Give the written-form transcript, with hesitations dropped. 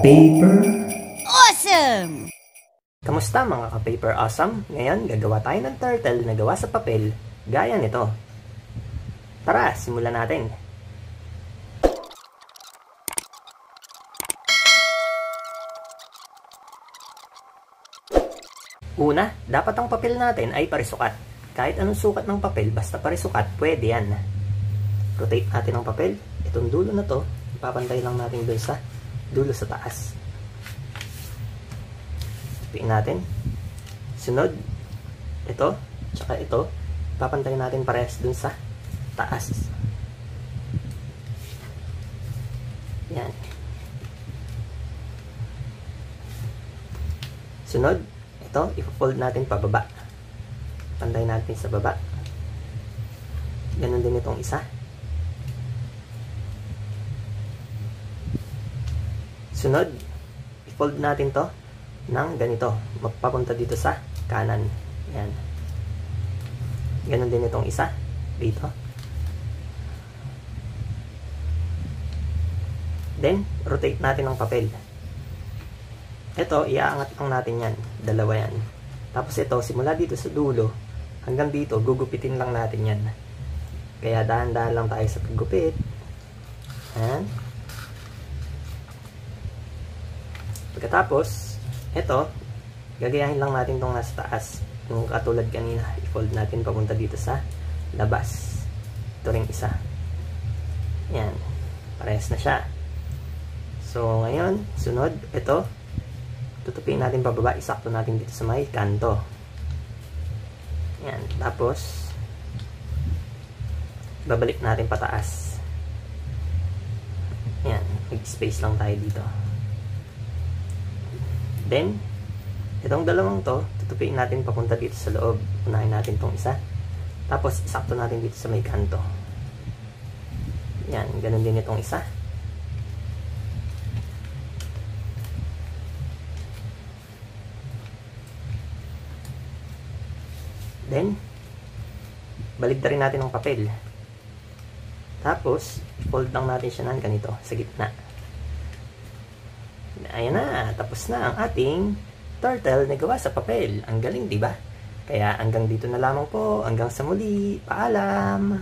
Ka-Paper Awesome! Kamusta mga ka-Paper Awesome? Ngayon, gagawa tayo ng turtle na gawa sa papel, gaya nito. Tara, simulan natin. Una, dapat ang papel natin ay parisukat. Kahit anong sukat ng papel, basta parisukat, pwede yan. Rotate natin ang papel. Itong dulo na to, ipapantay lang natin dun sa dulo sa taas. Piin natin. Sunod, ito, tsaka ito, ipapantay natin parehas dun sa taas. Yan. Sunod, ito, ipo-fold natin pababa. Pantay natin sa baba. Ganon din itong isa. Sunod, i-fold natin to ng ganito. Magpapunta dito sa kanan. Yan. Ganon din itong isa. Dito. Then, rotate natin ang papel. Ito, iaangat lang natin yan. Dalawa yan. Tapos ito, simula dito sa dulo, hanggang dito, gugupitin lang natin yan. Kaya dahan-dahan lang tayo sa paggupit. Yan. Pagkatapos, ito, gagayahin lang natin itong nasa taas. Yung katulad kanina, i-fold natin papunta dito sa labas. Ito ring isa. Yan. Parehas na siya. So, ngayon, sunod, ito, tutupin natin pababa, isakto natin dito sa may kanto. Yan. Tapos, babalik natin pataas. Yan. Mag-space lang tayo dito. Then, itong dalawang to, tutupin natin papunta dito sa loob. Unahin natin itong isa. Tapos, isakto natin dito sa may kanto. Yan. Ganun din itong isa. Then, baligtarin natin ang papel. Tapos, fold lang natin siya ng ganito, sa gitna. Ayan na, tapos na ang ating turtle na gawa sa papel. Ang galing, di ba? Kaya hanggang dito na lamang po, hanggang sa muli. Paalam!